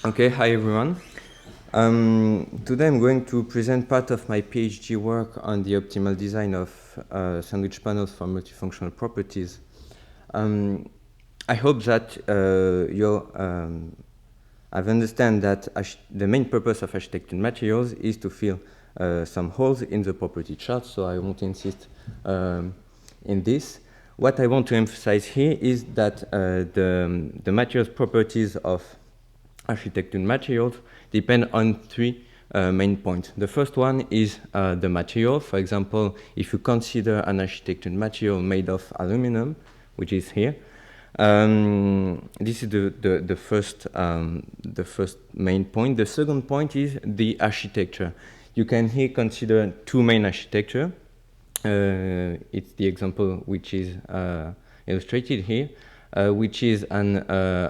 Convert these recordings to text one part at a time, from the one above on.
Okay, hi everyone. Today I'm going to present part of my PhD work on the optimal design of sandwich panels for multifunctional properties. I hope that you have understand that the main purpose of architecture materials is to fill some holes in the property chart, so I won't insist in this. What I want to emphasize here is that the materials properties of architecture materials depend on three main points. The first one is the material. For example, if you consider an architecture material made of aluminum, which is here, this is the first main point. The second point is the architecture. You can here consider two main architecture. It's the example which is illustrated here. Which is an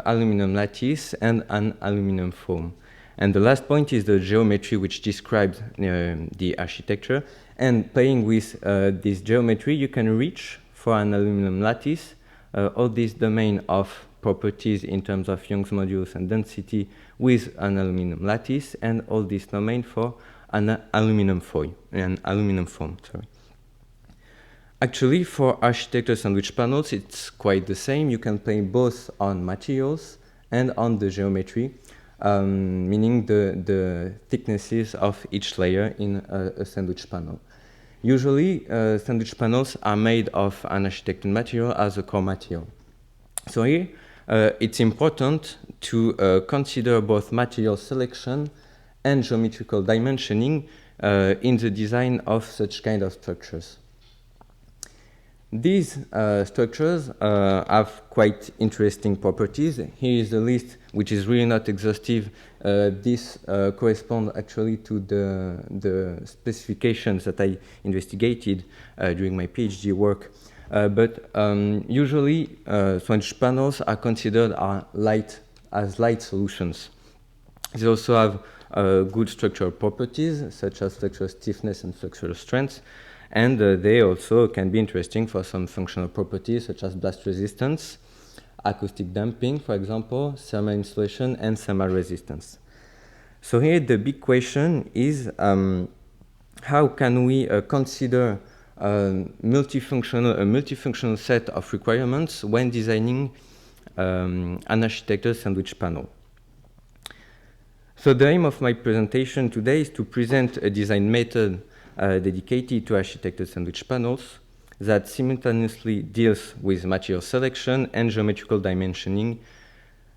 aluminum lattice and an aluminum foam. And the last point is the geometry, which describes the architecture. And playing with this geometry, you can reach for an aluminum lattice all this domain of properties in terms of Young's modulus and density with an aluminum lattice, and all this domain for an aluminum foam. Actually, for architecture sandwich panels, it's quite the same. You can play both on materials and on the geometry, meaning the thicknesses of each layer in a sandwich panel. Usually, sandwich panels are made of an architecture material as a core material. So here, it's important to consider both material selection and geometrical dimensioning in the design of such kind of structures. These structures have quite interesting properties. Here is the list, which is really not exhaustive. This corresponds actually to the specifications that I investigated during my PhD work. But usually, sandwich panels are considered as light solutions. They also have good structural properties, such as structural stiffness and structural strength. And they also can be interesting for some functional properties such as blast resistance, acoustic damping, for example, thermal insulation, and thermal resistance. So here the big question is how can we consider a multifunctional set of requirements when designing an architecture sandwich panel? So the aim of my presentation today is to present a design method dedicated to architecture sandwich panels that simultaneously deals with material selection and geometrical dimensioning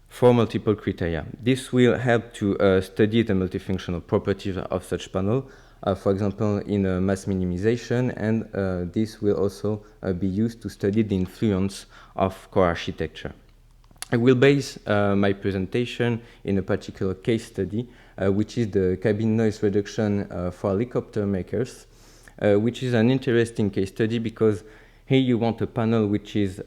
for multiple criteria. This will help to study the multifunctional properties of such panel, for example, in mass minimization, and this will also be used to study the influence of core architecture. I will base my presentation in a particular case study, which is the cabin noise reduction for helicopter makers, which is an interesting case study because here you want a panel which is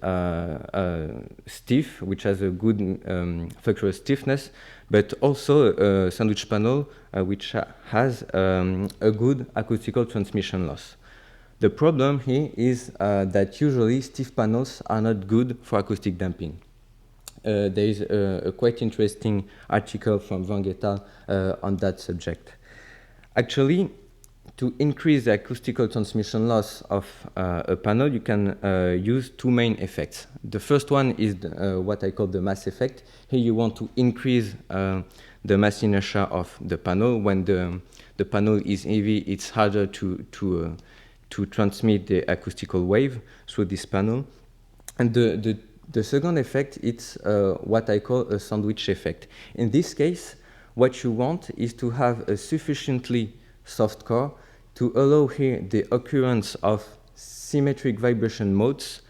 stiff, which has a good structural stiffness, but also a sandwich panel which has a good acoustical transmission loss. The problem here is that usually stiff panels are not good for acoustic damping. There is a quite interesting article from Wang et al. On that subject. Actually, to increase the acoustical transmission loss of a panel, you can use two main effects. The first one is what I call the mass effect. Here you want to increase the mass inertia of the panel. When the panel is heavy, it's harder to transmit the acoustical wave through this panel. And the second effect is what I call a sandwich effect. In this case, what you want is to have a sufficiently soft core to allow here the occurrence of symmetric vibration modes,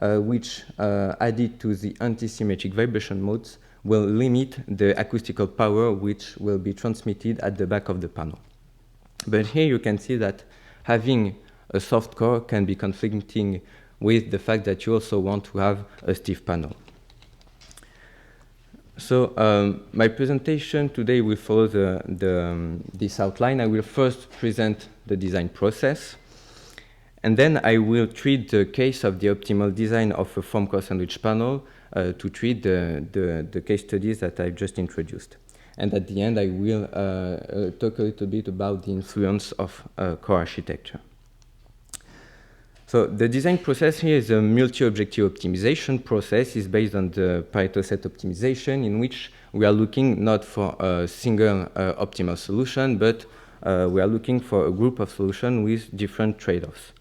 which added to the anti-symmetric vibration modes will limit the acoustical power which will be transmitted at the back of the panel. But here you can see that having a soft core can be conflicting with the fact that you also want to have a stiff panel. So my presentation today will follow this outline. I will first present the design process, and then I will treat the case of the optimal design of a foam core sandwich panel to treat the case studies that I've just introduced. And at the end, I will talk a little bit about the influence of core architecture. So the design process here is a multi-objective optimization process. It's based on the Pareto set optimization, in which we are looking not for a single optimal solution, but we are looking for a group of solutions with different trade-offs.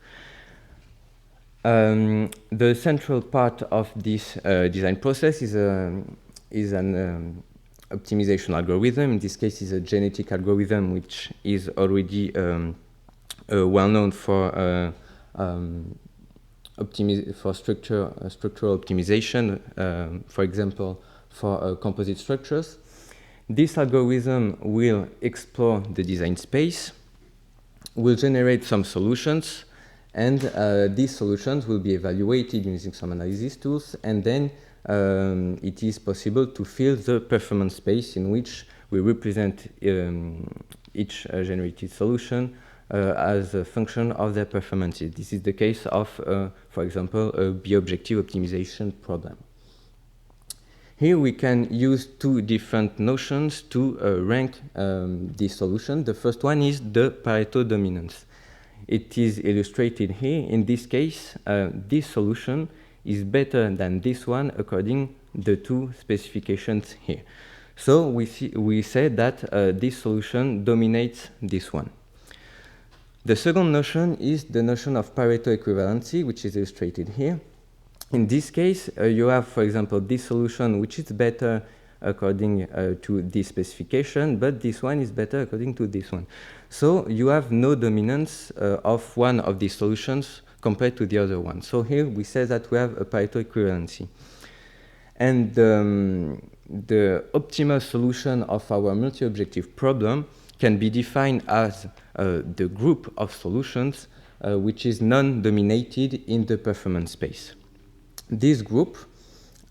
The central part of this design process is an optimization algorithm. In this case, is a genetic algorithm, which is already well known for structural optimization, for example, for composite structures. This algorithm will explore the design space, will generate some solutions, and these solutions will be evaluated using some analysis tools, and then it is possible to fill the performance space in which we represent each generated solution as a function of their performances. This is the case of, for example, a bi-objective optimization problem. Here we can use two different notions to rank this solution. The first one is the Pareto dominance. It is illustrated here. In this case, this solution is better than this one according the two specifications here. So we say that this solution dominates this one. The second notion is the notion of Pareto equivalency, which is illustrated here. In this case, you have, for example, this solution, which is better according to this specification, but this one is better according to this one. So you have no dominance of one of these solutions compared to the other one. So here we say that we have a Pareto equivalency. And the optimal solution of our multi-objective problem can be defined as the group of solutions which is non-dominated in the performance space. This group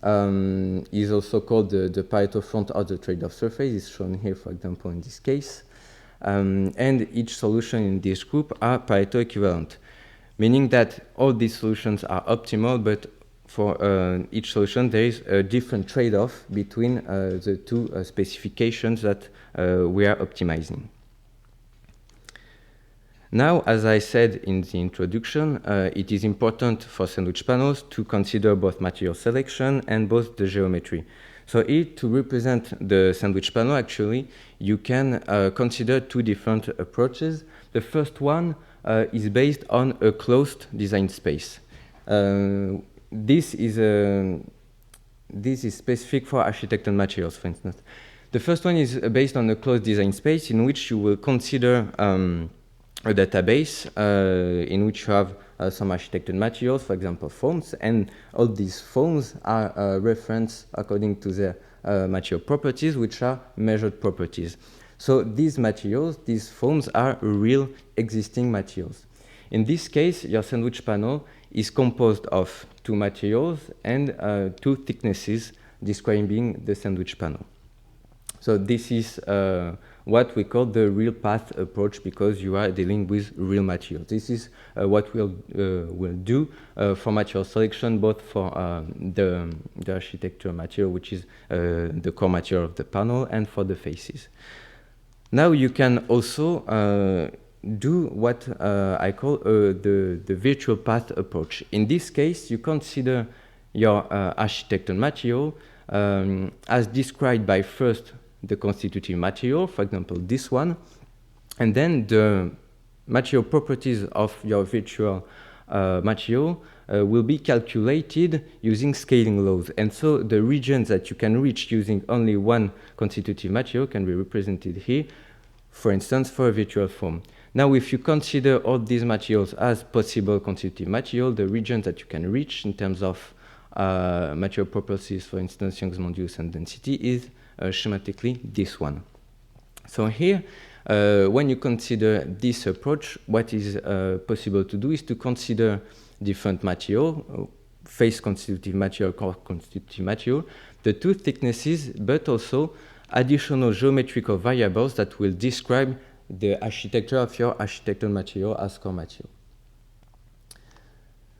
is also called the Pareto front or the trade-off surface. It's shown here, for example, in this case. And each solution in this group are Pareto equivalent, meaning that all these solutions are optimal, but for each solution there is a different trade-off between the two specifications that we are optimizing. Now, as I said in the introduction, it is important for sandwich panels to consider both material selection and both the geometry. So here, to represent the sandwich panel, actually, you can consider two different approaches. The first one is based on a closed design space. This is specific for architectural materials, for instance. The first one is based on a closed design space in which you will consider a database in which you have some architectural materials, for example, foams, and all these foams are referenced according to their material properties, which are measured properties. So these materials, these foams, are real existing materials. In this case, your sandwich panel is composed of two materials and two thicknesses describing the sandwich panel. So this is what we call the real path approach, because you are dealing with real materials. This is what we'll do for material selection, both for the architecture material, which is the core material of the panel, and for the faces. Now you can also do what I call the virtual path approach. In this case, you consider your architectural material as described by first the constitutive material, for example, this one, and then the material properties of your virtual material will be calculated using scaling laws. And so the regions that you can reach using only one constitutive material can be represented here, for instance, for a virtual foam. Now, if you consider all these materials as possible constitutive material, the regions that you can reach in terms of material properties, for instance, Young's modulus and density, is schematically this one. So here, when you consider this approach, what is possible to do is to consider different material, face constitutive material, core constitutive material, the two thicknesses, but also additional geometrical variables that will describe the architecture of your architectural material as core material.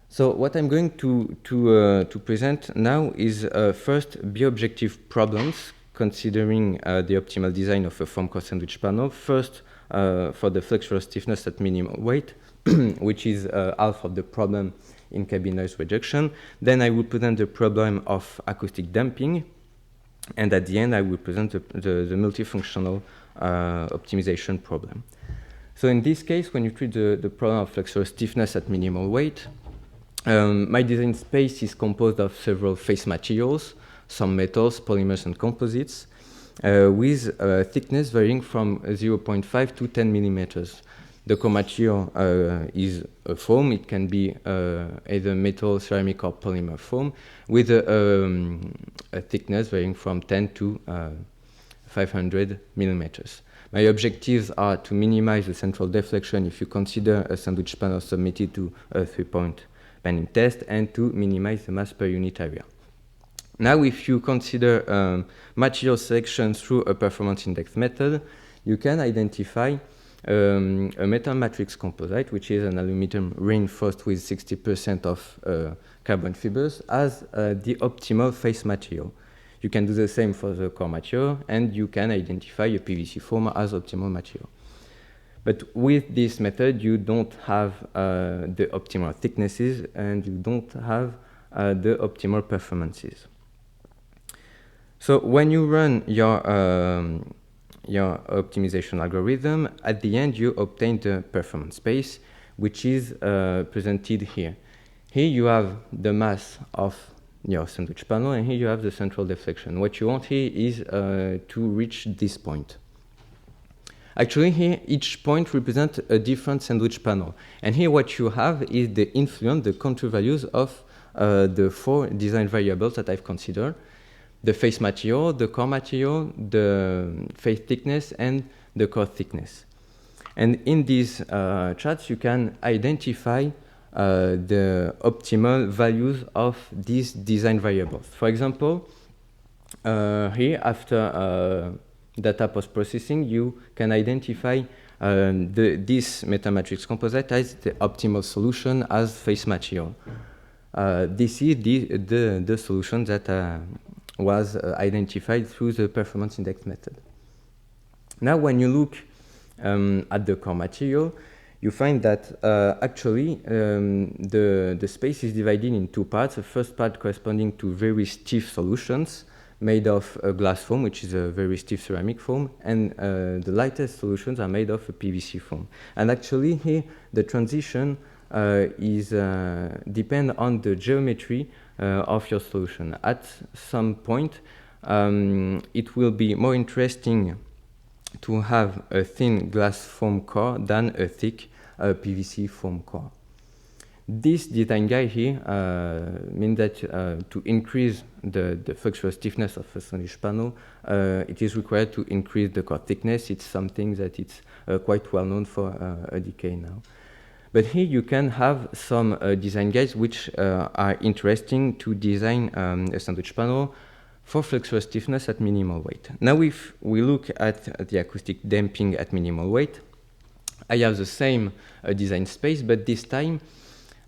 So what I'm going to present now is first bi-objective problems considering the optimal design of a foam core sandwich panel. First, for the flexural stiffness at minimal weight, which is half of the problem in cabin noise reduction. Then I will present the problem of acoustic damping. And at the end, I will present the multifunctional optimization problem. So in this case, when you treat the problem of flexural stiffness at minimal weight, my design space is composed of several face materials, some metals, polymers, and composites, with thickness varying from 0.5 to 10 millimeters. The core material is a foam. It can be either metal, ceramic, or polymer foam, with a thickness varying from 10 to 500 millimeters. My objectives are to minimize the central deflection if you consider a sandwich panel submitted to a three-point bending test, and to minimize the mass per unit area. Now, if you consider material selection through a performance index method, you can identify a metal matrix composite, which is an aluminum reinforced with 60% of carbon fibers, as the optimal face material. You can do the same for the core material, and you can identify a PVC foam as optimal material. But with this method, you don't have the optimal thicknesses, and you don't have the optimal performances. So when you run your optimization algorithm, at the end you obtain the performance space, which is presented here. Here you have the mass of your sandwich panel, and here you have the central deflection. What you want here is to reach this point. Actually, here each point represents a different sandwich panel. And here what you have is the influence, the contour values of the four design variables that I've considered: the face material, the core material, the face thickness, and the core thickness. And in these charts, you can identify the optimal values of these design variables. For example, here, after data post-processing, you can identify this metamatrix composite as the optimal solution as face material. This is the solution that was identified through the performance index method. Now, when you look at the core material, you find that actually the space is divided in two parts. The first part corresponding to very stiff solutions made of glass foam, which is a very stiff ceramic foam, and the lightest solutions are made of a PVC foam. And actually here, the transition is depend on the geometry of your solution. At some point, it will be more interesting to have a thin glass foam core than a thick PVC foam core. This design guide here means that to increase the flexural stiffness of a sandwich panel, it is required to increase the core thickness. It's something that it's quite well known for a decade now. But here you can have some design guides which are interesting to design a sandwich panel for flexural stiffness at minimal weight. Now, if we look at the acoustic damping at minimal weight, I have the same design space, but this time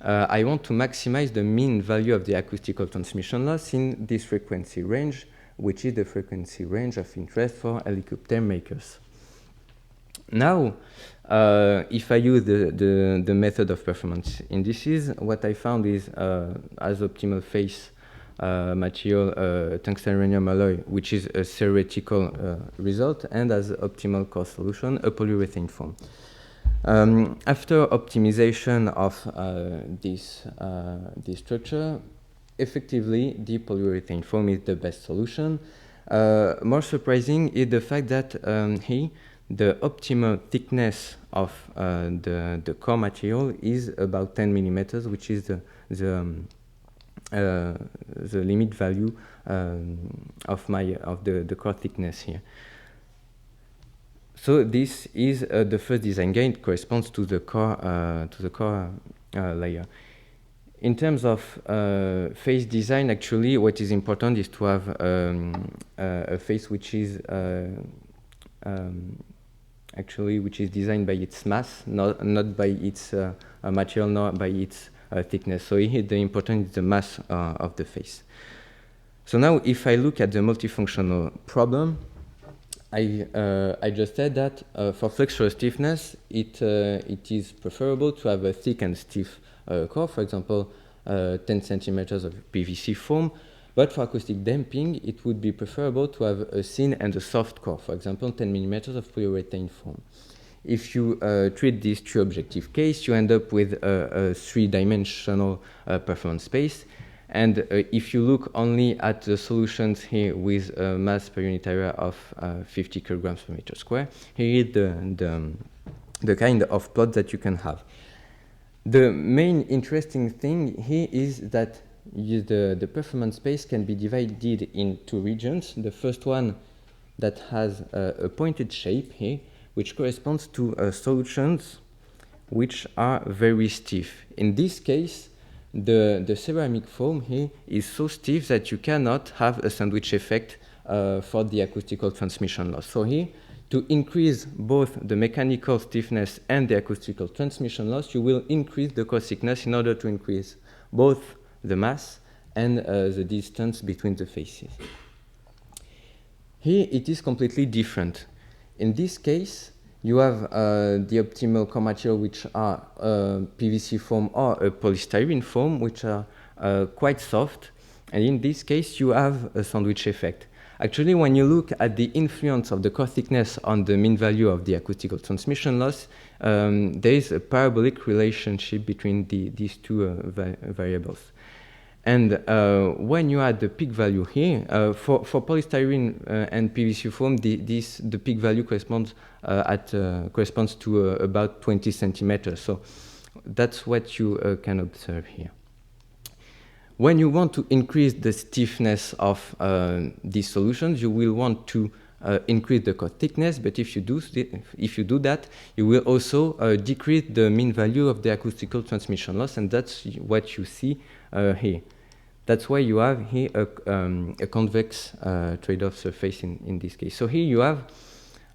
I want to maximize the mean value of the acoustical transmission loss in this frequency range, which is the frequency range of interest for helicopter makers. Now, if I use the method of performance indices, what I found is as optimal face material tungsten uranium alloy, which is a theoretical result, and as optimal core solution, a polyurethane foam. After optimization of this structure, effectively the polyurethane foam is the best solution. More surprising is the fact that here the optimal thickness of the core material is about 10 millimeters, which is the limit value of the core thickness here. So this is the first design guide. It corresponds to the core layer. In terms of face design, actually, what is important is to have a face which is designed by its mass, not by its material, nor by its thickness. So here the important is the mass of the face. So now if I look at the multifunctional problem, I just said that for flexural stiffness, it is preferable to have a thick and stiff core, for example, 10 centimeters of PVC foam. But for acoustic damping, it would be preferable to have a thin and a soft core, for example, 10 millimeters of polyurethane foam. If you treat this two-objective case, you end up with a three-dimensional performance space. And if you look only at the solutions here with a mass per unit area of 50 kilograms per meter square, here is the kind of plot that you can have. The main interesting thing here is that the performance space can be divided in two regions. The first one that has a pointed shape here, which corresponds to solutions which are very stiff. In this case, the ceramic foam here is so stiff that you cannot have a sandwich effect for the acoustical transmission loss. So here, to increase both the mechanical stiffness and the acoustical transmission loss, you will increase the core thickness in order to increase both the mass and the distance between the faces. Here it is completely different. In this case, you have the optimal core material, which are PVC foam or a polystyrene foam, which are quite soft. And in this case, you have a sandwich effect. Actually, when you look at the influence of the core thickness on the mean value of the acoustical transmission loss, there is a parabolic relationship between these two variables. And when you add the peak value here, for polystyrene and PVC foam, the peak value corresponds to about 20 centimeters. So that's what you can observe here. When you want to increase the stiffness of these solutions, you will want to increase the core thickness, but if you do that, you will also decrease the mean value of the acoustical transmission loss, and that's what you see here. That's why you have here a convex trade-off surface in this case. So here you have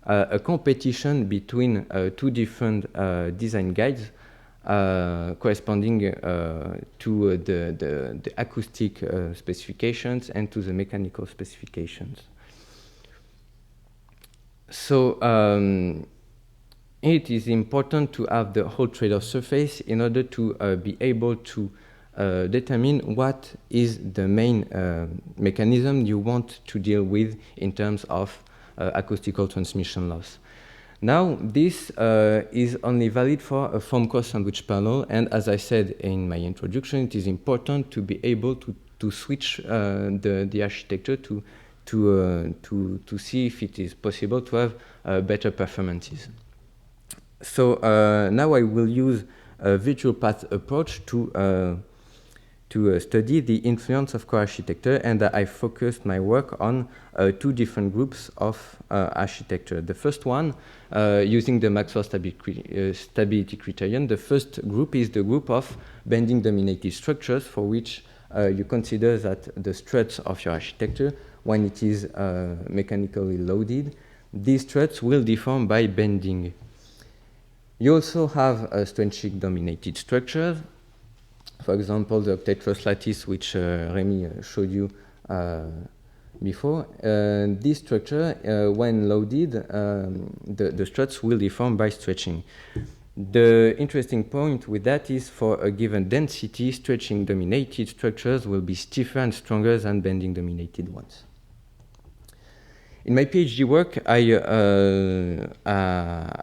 a competition between two different design guides corresponding to the acoustic specifications and to the mechanical specifications. So it is important to have the whole trade-off surface in order to be able to determine what is the main mechanism you want to deal with in terms of acoustical transmission loss. Now, this is only valid for a foam core sandwich panel, and as I said in my introduction, it is important to be able to switch the architecture to see if it is possible to have better performances. So now I will use a virtual path approach to study the influence of core architecture, and I focused my work on two different groups of architecture. The first one, using the Maxwell stability criterion, the first group is the group of bending-dominated structures, for which you consider that the struts of your architecture, when it is mechanically loaded, these struts will deform by bending. You also have Stoenschik-dominated structures. For example, the octatrus lattice, which Remy showed you before. This structure, when loaded, the struts will deform by stretching. The interesting point with that is for a given density, stretching-dominated structures will be stiffer and stronger than bending-dominated ones. In my PhD work, I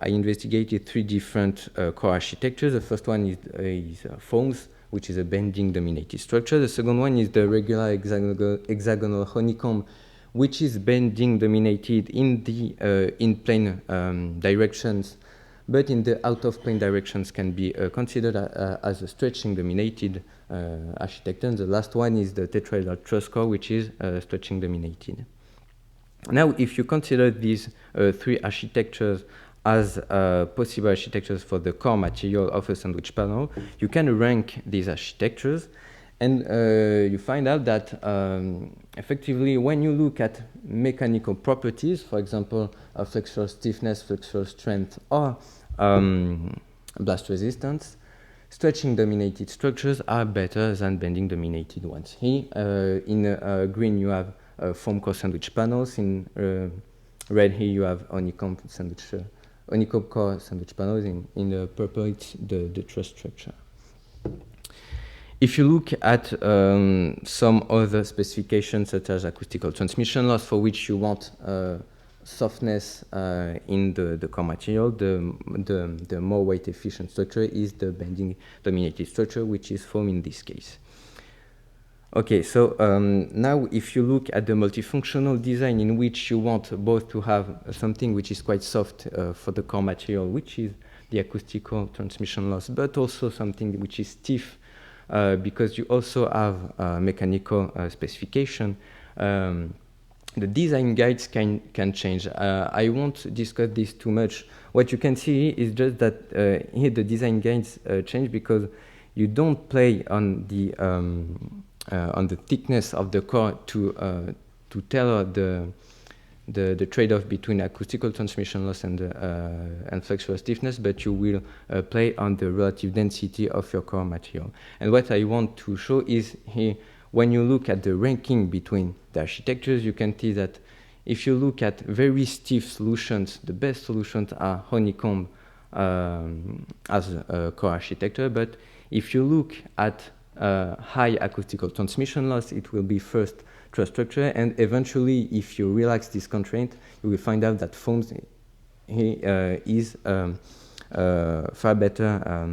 investigated three different core architectures. The first one is foams, which is a bending-dominated structure. The second one is the regular hexagonal honeycomb, which is bending-dominated in the in-plane directions, but in the out-of-plane directions can be considered as a stretching-dominated architecture. And the last one is the tetrahedral truss core, which is stretching-dominated. Now, if you consider these three architectures as possible architectures for the core material of a sandwich panel, you can rank these architectures, and you find out that effectively when you look at mechanical properties, for example, flexural stiffness, flexural strength, or blast resistance, stretching dominated structures are better than bending dominated ones. Here, in green, you have foam core sandwich panels. In red, here you have honeycomb core sandwich panels. In the purple, it's the truss structure. If you look at some other specifications, such as acoustical transmission loss, for which you want softness in the core material, the more weight efficient structure is the bending dominated structure, which is foam in this case. Okay, so now if you look at the multifunctional design, in which you want both to have something which is quite soft for the core material, which is the acoustical transmission loss, but also something which is stiff, because you also have mechanical specification, the design guides can change. I won't discuss this too much. What you can see is just that here the design guides change because you don't play on the thickness of the core to tailor the trade-off between acoustical transmission loss and flexural stiffness, but you will play on the relative density of your core material. And what I want to show is here, when you look at the ranking between the architectures, you can see that if you look at very stiff solutions, the best solutions are honeycomb as a core architecture. But if you look at high acoustical transmission loss, it will be first truss structure, and eventually, if you relax this constraint, you will find out that foam is far better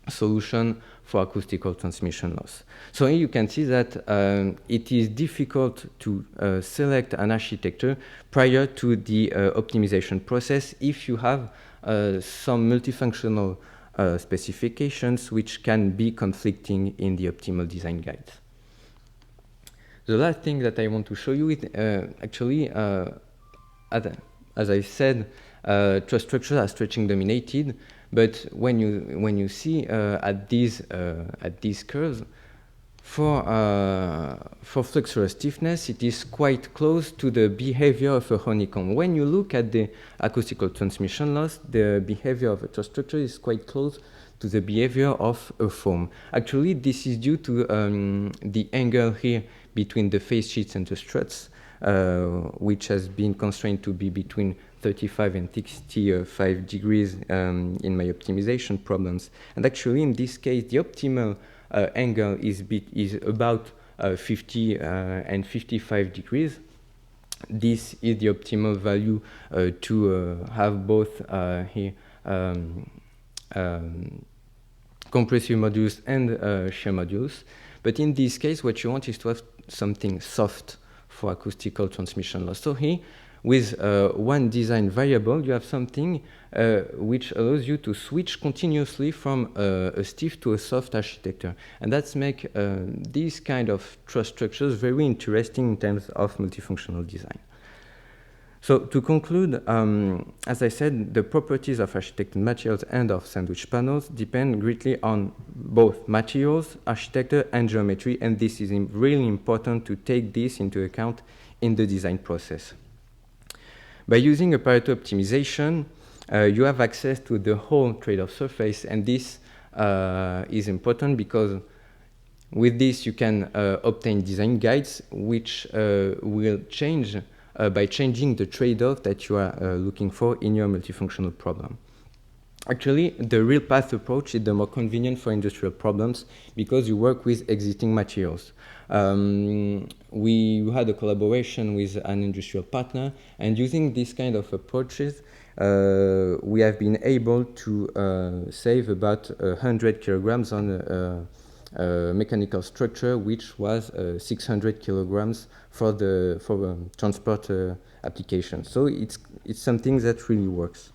solution for acoustical transmission loss. So here you can see that it is difficult to select an architecture prior to the optimization process if you have some multifunctional specifications which can be conflicting in the optimal design guides. The last thing that I want to show you is actually, as I said, truss structures are stretching dominated. But when you see at these curves, for flexural stiffness, it is quite close to the behavior of a honeycomb. When you look at the acoustical transmission loss, the behavior of a truss structure is quite close to the behavior of a foam. Actually, this is due to the angle here between the face sheets and the struts, which has been constrained to be between 35 and 65 degrees in my optimization problems. And actually, in this case, the optimal angle is about 50 and 55 degrees. This is the optimal value to have both here compressive modulus and shear modulus. But in this case, what you want is to have something soft for acoustical transmission loss. So here, with one design variable, you have something which allows you to switch continuously from a stiff to a soft architecture. And that's make these kind of truss structures very interesting in terms of multifunctional design. So to conclude, as I said, the properties of architected materials and of sandwich panels depend greatly on both materials, architecture, and geometry, and this is really important to take this into account in the design process. By using a Pareto optimization, you have access to the whole trade-off surface, and this is important because with this you can obtain design guides which will change by changing the trade-off that you are looking for in your multifunctional problem. Actually, the real path approach is the more convenient for industrial problems because you work with existing materials. We had a collaboration with an industrial partner, and using this kind of approaches, we have been able to save about 100 kilograms on a mechanical structure, which was 600 kilograms for transport application. So it's something that really works.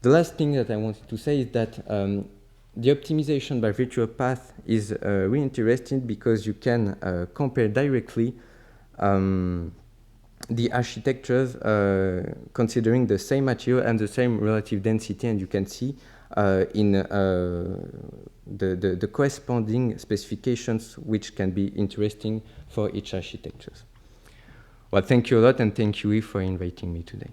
The last thing that I wanted to say is that the optimization by virtual path is really interesting because you can compare directly the architectures considering the same material and the same relative density, and you can see in the corresponding specifications which can be interesting for each architecture. Well, thank you a lot, and thank you, Yves, for inviting me today.